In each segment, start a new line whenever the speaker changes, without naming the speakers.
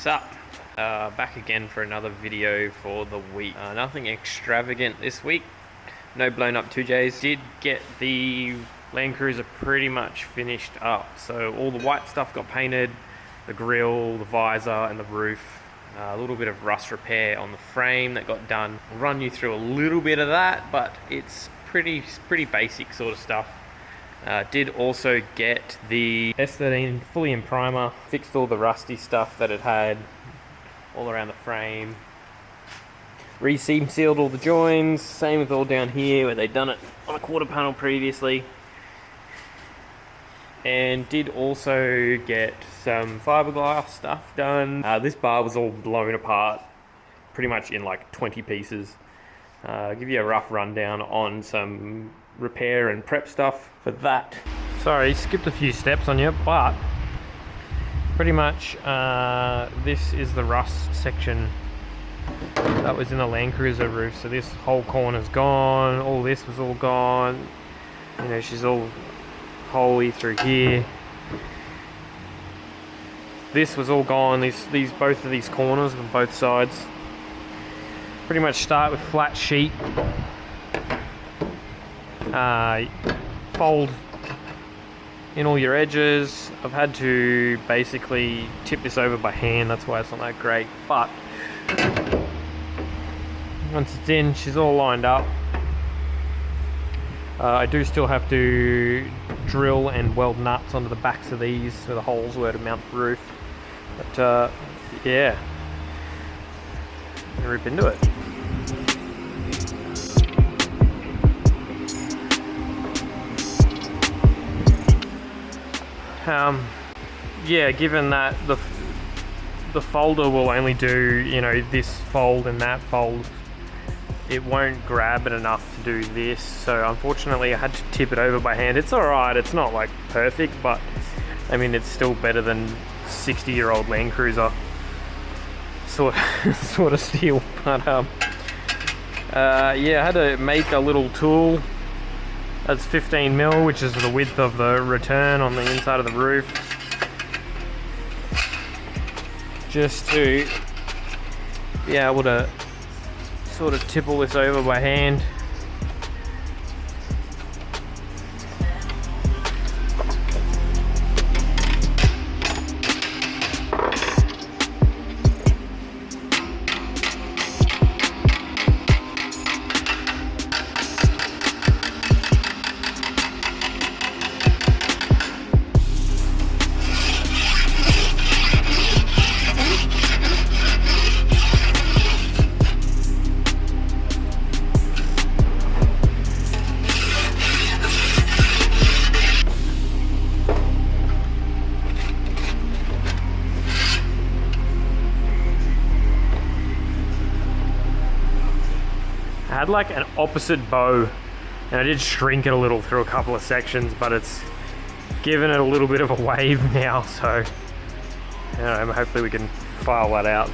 What's up? Back again for another video for the week. Nothing extravagant this week. No blown up 2Js. Did get the Land Cruiser pretty much finished up. So all the white stuff got painted, the grille, the visor and the roof. A little bit of rust repair on the frame that got done. I'll run you through a little bit of that, but it's pretty basic sort of stuff. Did also get the S13 fully in primer, fixed all the rusty stuff that it had all around the frame, re-seam sealed all the joins, same with all down here where they'd done it on a quarter panel previously. And did also get some fiberglass stuff done. This bar was all blown apart pretty much in like 20 pieces. Give you a rough rundown on some repair and prep stuff for that. Sorry, skipped a few steps on you, but pretty much this is the rust section that was in the Land Cruiser roof. So this whole corner's gone, all this was all gone. You know, she's all holy through here. This was all gone, these both of these corners on both sides. Pretty much start with flat sheet. Fold in all your edges. I've had to basically tip this over by hand, that's why it's not that great, but once it's in, she's all lined up. I do still have to drill and weld nuts onto the backs of these where the holes were to mount the roof, but yeah, rip into it. Yeah, given that the folder will only do, you know, this fold and that fold, it won't grab it enough to do this, so unfortunately I had to tip it over by hand. It's alright, it's not like perfect, but I mean it's still better than 60-year-old Land Cruiser sort of steel. But yeah, I had to make a little tool that's 15mm, which is the width of the return on the inside of the roof, just to be able to sort of tip all this over by hand. I had like an opposite bow and I did shrink it a little through a couple of sections, but it's given it a little bit of a wave now, so I don't know, hopefully we can file that out.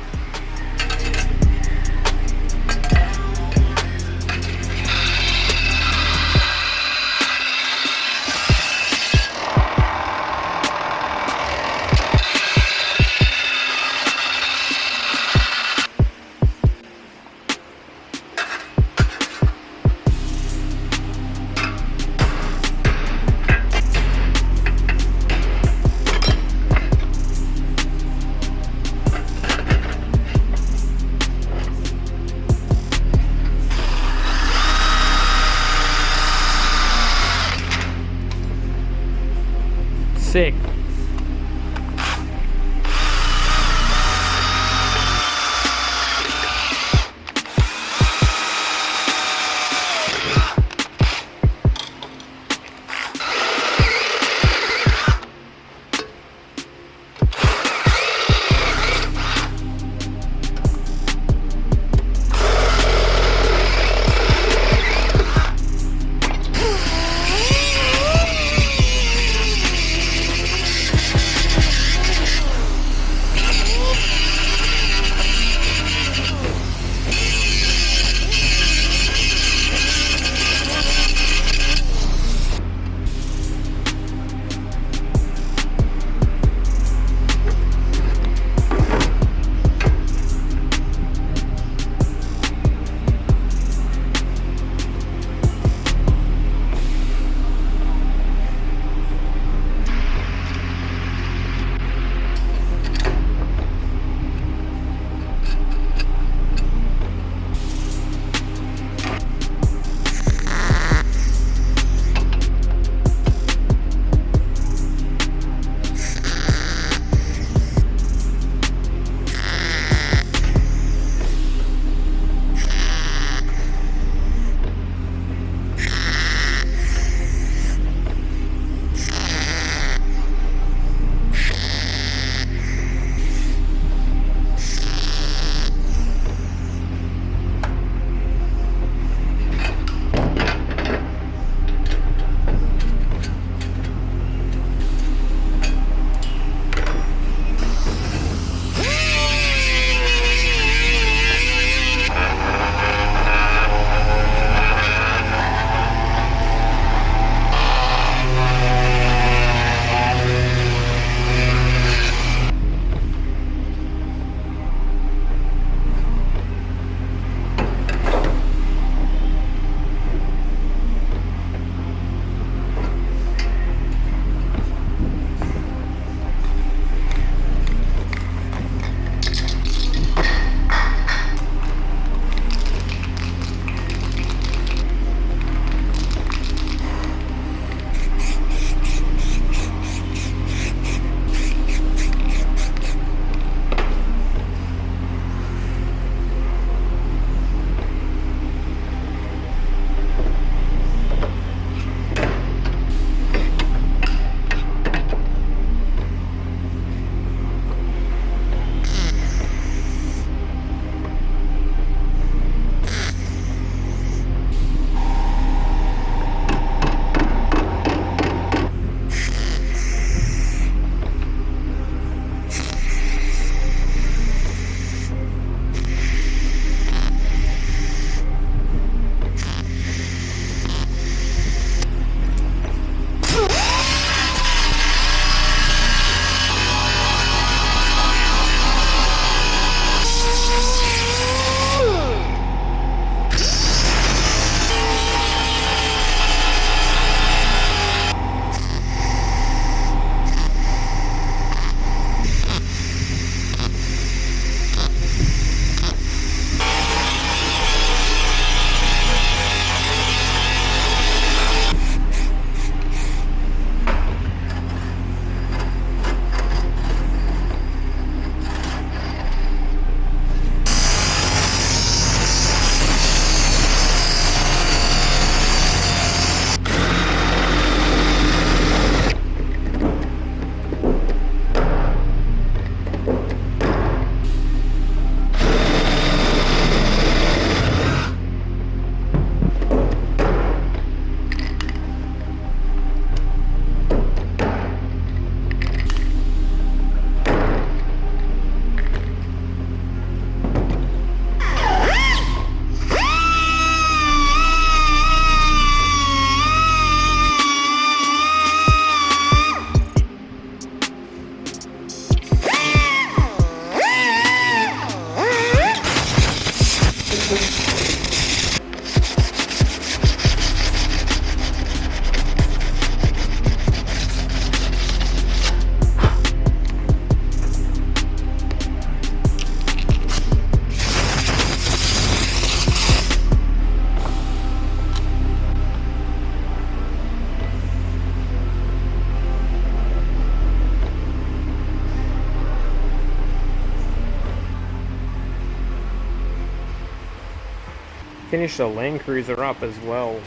finished the Land Cruiser up as well.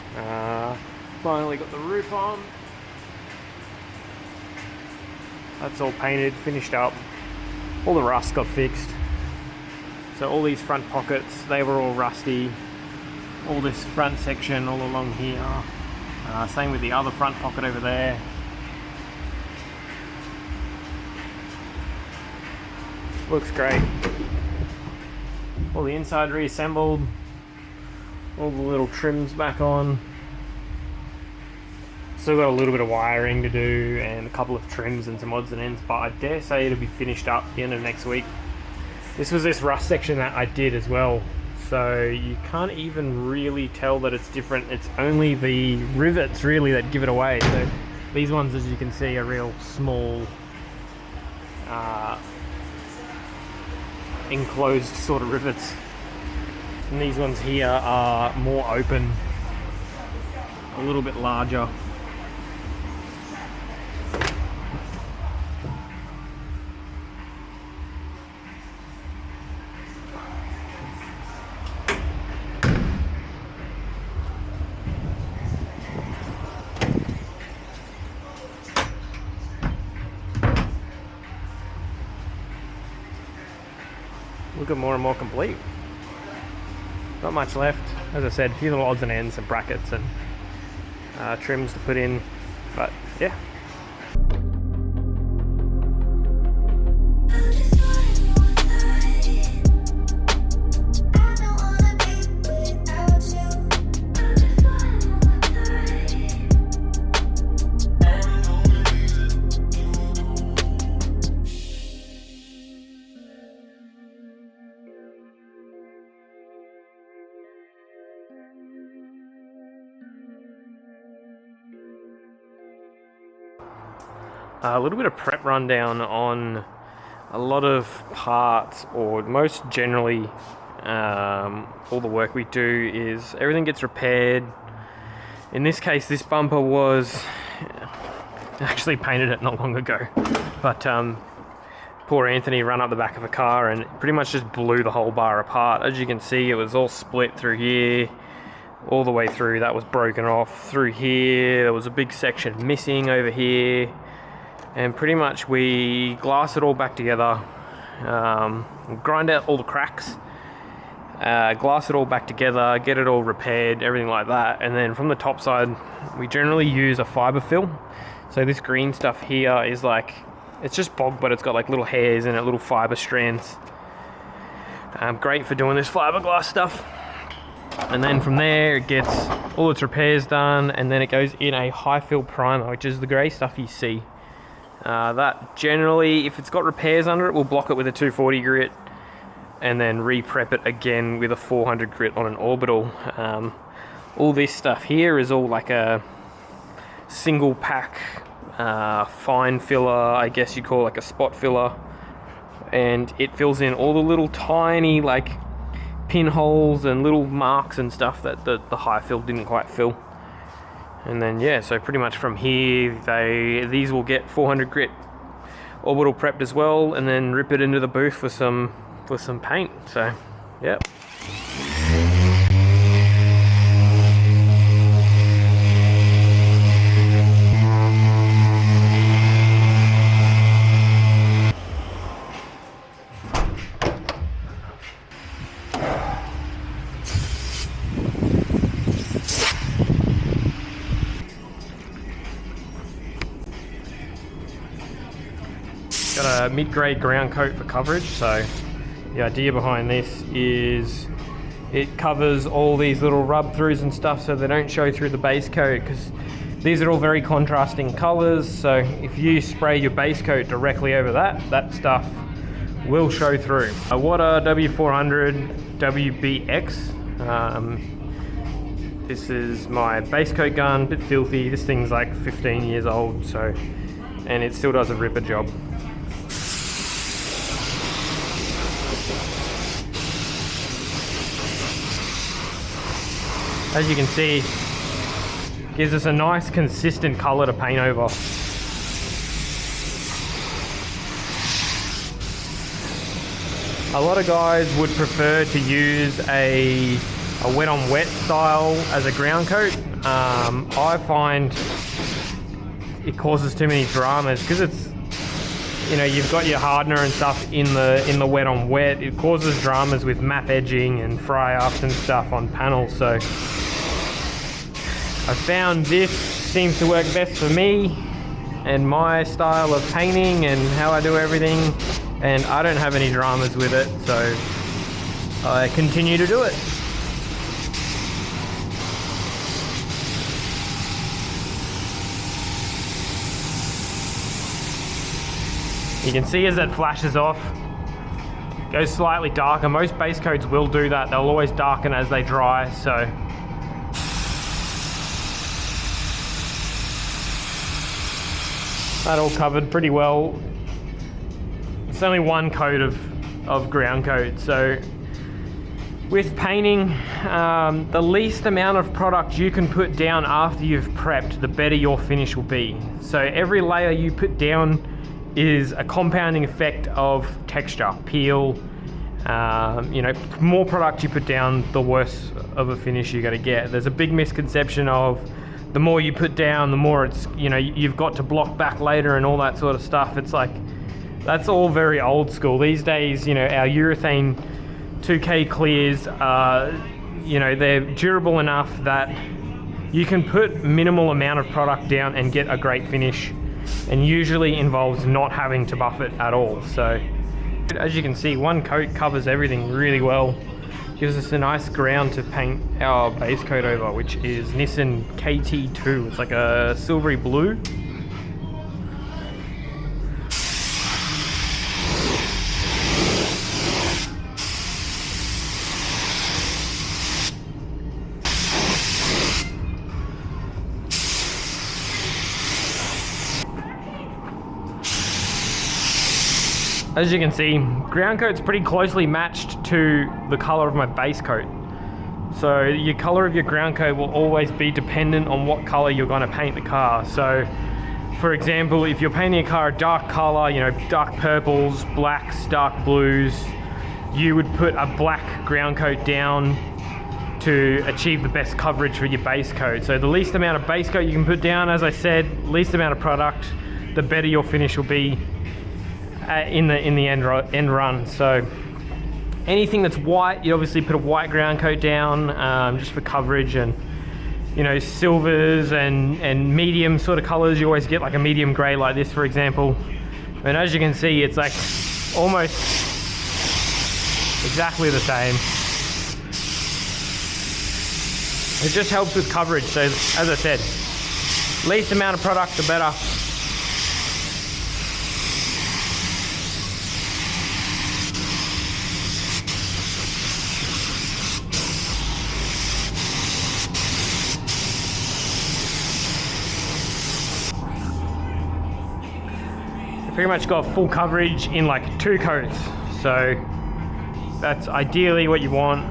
Finally got the roof on. That's all painted, finished up. All the rust got fixed. So all these front pockets, they were all rusty. All this front section all along here. Same with the other front pocket over there. Looks great. All the inside reassembled. All the little trims back on. Still got a little bit of wiring to do and a couple of trims and some odds and ends, but I dare say it'll be finished up at the end of next week. This was this rust section that I did as well, so you can't even really tell that it's different. It's only the rivets really that give it away. So these ones, as you can see, are real small enclosed sort of rivets, and these ones here are more open, a little bit larger. Looking more and more complete. Not much left. As I said, a few little odds and ends and brackets and trims to put in, but yeah. A little bit of prep rundown on a lot of parts, or most generally all the work we do is everything gets repaired. In this case, this bumper was actually painted it not long ago, but poor Anthony ran up the back of a car and pretty much just blew the whole bar apart. As you can see, it was all split through here, all the way through. That was broken off through here. There was a big section missing over here. And pretty much we glass it all back together, grind out all the cracks, glass it all back together, get it all repaired, everything like that. And then from the top side, we generally use a fiber fill. So this green stuff here is like, it's just bog, but it's got like little hairs in it, little fiber strands. Great for doing this fiberglass stuff. And then from there, it gets all its repairs done, and then it goes in a high fill primer, which is the grey stuff you see. That generally, if it's got repairs under it, we'll block it with a 240 grit and then re-prep it again with a 400 grit on an orbital. All this stuff here is all like a single pack fine filler, I guess you'd call like a spot filler, and it fills in all the little tiny like pinholes and little marks and stuff that the high fill didn't quite fill. And then yeah, so pretty much from here, these will get 400 grit orbital prepped as well, and then rip it into the booth for some paint. So yep. Got a mid-grade ground coat for coverage, so the idea behind this is it covers all these little rub-throughs and stuff so they don't show through the base coat, because these are all very contrasting colors. So if you spray your base coat directly over that stuff will show through. A Water W400 WBX. This is my base coat gun, a bit filthy. This thing's like 15 years old, so, and it still does a ripper job. As you can see, gives us a nice consistent color to paint over. A lot of guys would prefer to use a a wet on wet style as a ground coat. I find it causes too many dramas because it's, you know, you've got your hardener and stuff in the wet on wet. It causes dramas with map edging and fry ups and stuff on panels. So I found this seems to work best for me and my style of painting and how I do everything, and I don't have any dramas with it, so I continue to do it. You can see as it flashes off, it goes slightly darker. Most base coats will do that. They'll always darken as they dry, so. That all covered pretty well. It's only one coat of ground coat, so with painting, the least amount of product you can put down after you've prepped, the better your finish will be. So every layer you put down is a compounding effect of texture, peel. You know, more product you put down, the worse of a finish you're going to get. There's a big misconception of the more you put down, the more it's, you know, you've got to block back later and all that sort of stuff. It's like, that's all very old school. These days, you know, our urethane 2K clears, you know, they're durable enough that you can put minimal amount of product down and get a great finish, and usually involves not having to buff it at all. So as you can see, one coat covers everything really well. Gives us a nice ground to paint our base coat over, which is Nissan KT2. It's like a silvery blue. As you can see, ground coat's pretty closely matched to the color of my base coat. So your color of your ground coat will always be dependent on what color you're going to paint the car. So for example, if you're painting a car a dark color, you know, dark purples, blacks, dark blues, you would put a black ground coat down to achieve the best coverage for your base coat. So the least amount of base coat you can put down, as I said, least amount of product, the better your finish will be in the end run. So anything that's white, you obviously put a white ground coat down, just for coverage. And you know, silvers and medium sort of colors, you always get like a medium gray like this, for example. And as you can see, it's like almost exactly the same. It just helps with coverage. So as I said, least amount of product, the better. Pretty much got full coverage in like 2 coats, so that's ideally what you want.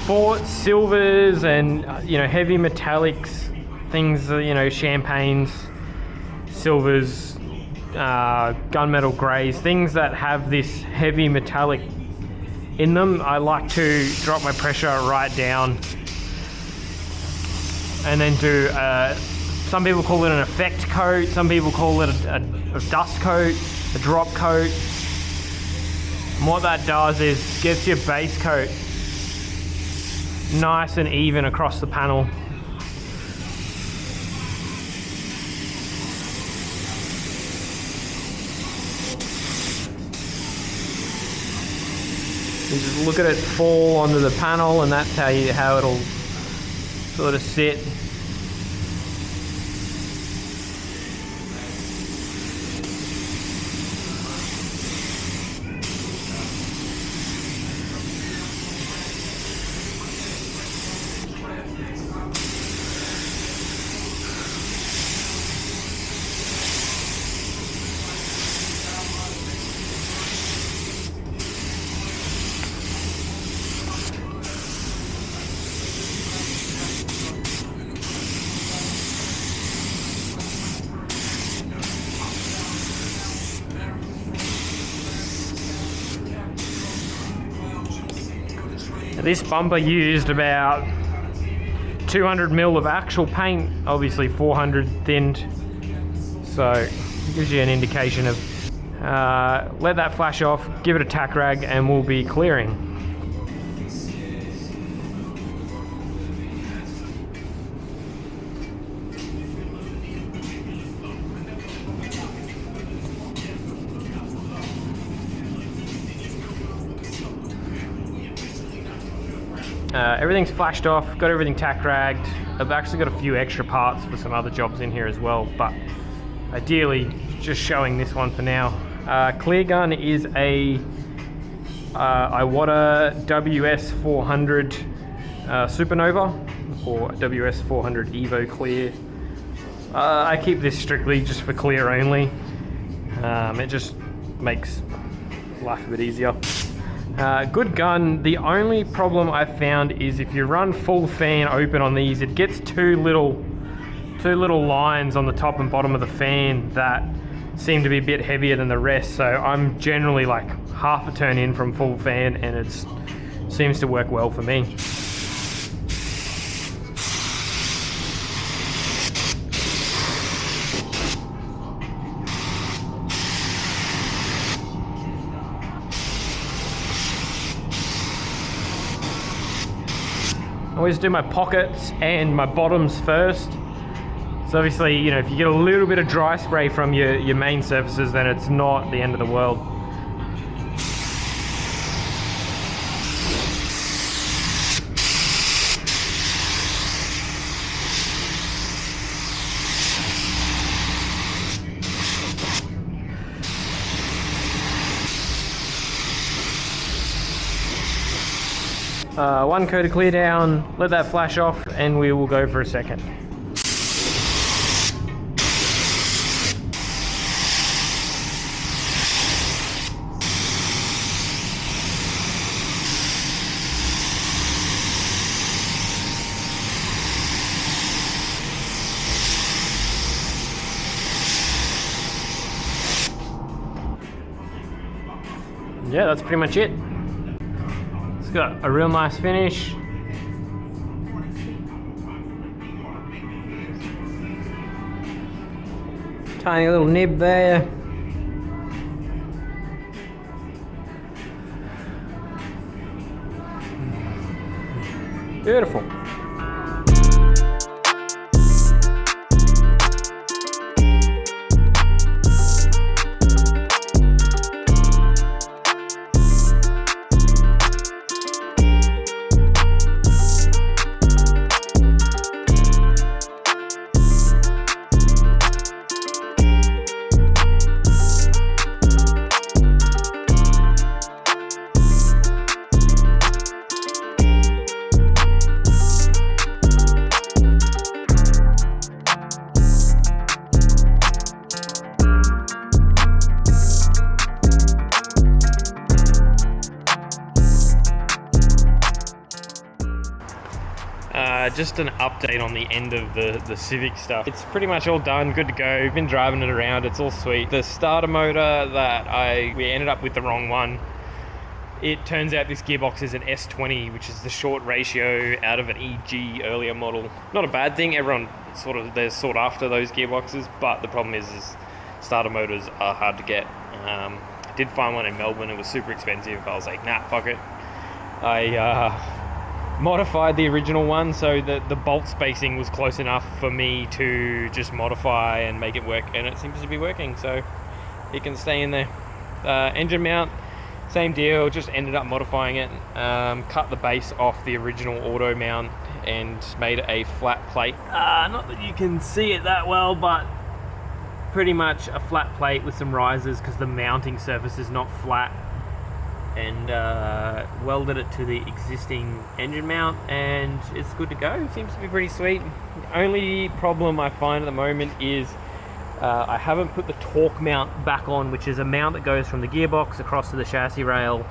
For silvers and you know, heavy metallics, things, you know, champagnes, silvers, gunmetal greys, things that have this heavy metallic in them, I like to drop my pressure right down and then do some people call it an effect coat, some people call it a dust coat, a drop coat. And what that does is gets your base coat nice and even across the panel. You just look at it fall onto the panel, and that's how it'll sort of sit. This bumper used about 200 mil of actual paint, obviously 400 thinned, so it gives you an indication of let that flash off, give it a tack rag, and we'll be clearing. Everything's flashed off, got everything tack ragged. I've actually got a few extra parts for some other jobs in here as well, but ideally just showing this one for now. Clear gun is a Iwata WS400 Supernova, or WS400 Evo Clear. I keep this strictly just for clear only. It just makes life a bit easier. Good gun. The only problem I've found is if you run full fan open on these, it gets two little lines on the top and bottom of the fan that seem to be a bit heavier than the rest. So I'm generally like half a turn in from full fan, and it seems to work well for me. I always do my pockets and my bottoms first. So obviously, you know, if you get a little bit of dry spray from your main surfaces, then it's not the end of the world. One coat of clear down, let that flash off, and we will go for a second. Yeah, that's pretty much it. It's got a real nice finish. Tiny little nib there. Beautiful. Just an update on the end of the Civic stuff. It's pretty much all done, good to go. We've been driving it around, it's all sweet. The starter motor that we ended up with the wrong one. It turns out this gearbox is an S20, which is the short ratio out of an EG earlier model. Not a bad thing, everyone they're sought after those gearboxes, but the problem is starter motors are hard to get. I did find one in Melbourne, it was super expensive. I was like, nah, fuck it. I modified the original one so that the bolt spacing was close enough for me to just modify and make it work, and it seems to be working, so it can stay in there. Engine mount, same deal, just ended up modifying it, cut the base off the original auto mount and made it a flat plate. Not that you can see it that well, but pretty much a flat plate with some risers because the mounting surface is not flat, and welded it to the existing engine mount, and it's good to go. Seems to be pretty sweet. The only problem I find at the moment is I haven't put the torque mount back on, which is a mount that goes from the gearbox across to the chassis rail.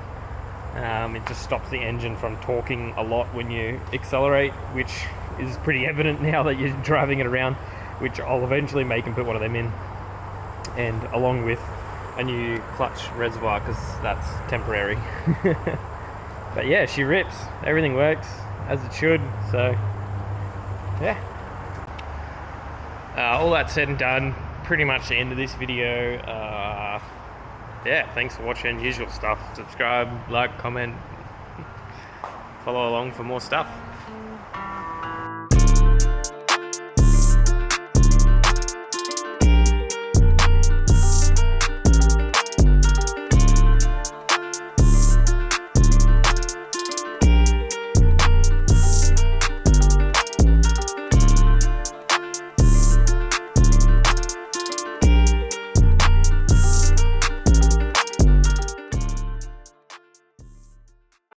It just stops the engine from torquing a lot when you accelerate, which is pretty evident now that you're driving it around, which I'll eventually make and put one of them in, and along with a new clutch reservoir, because that's temporary. But yeah, she rips. Everything works as it should. So yeah. All that said and done, pretty much the end of this video. Yeah, thanks for watching. Usual stuff. Subscribe, like, comment, follow along for more stuff.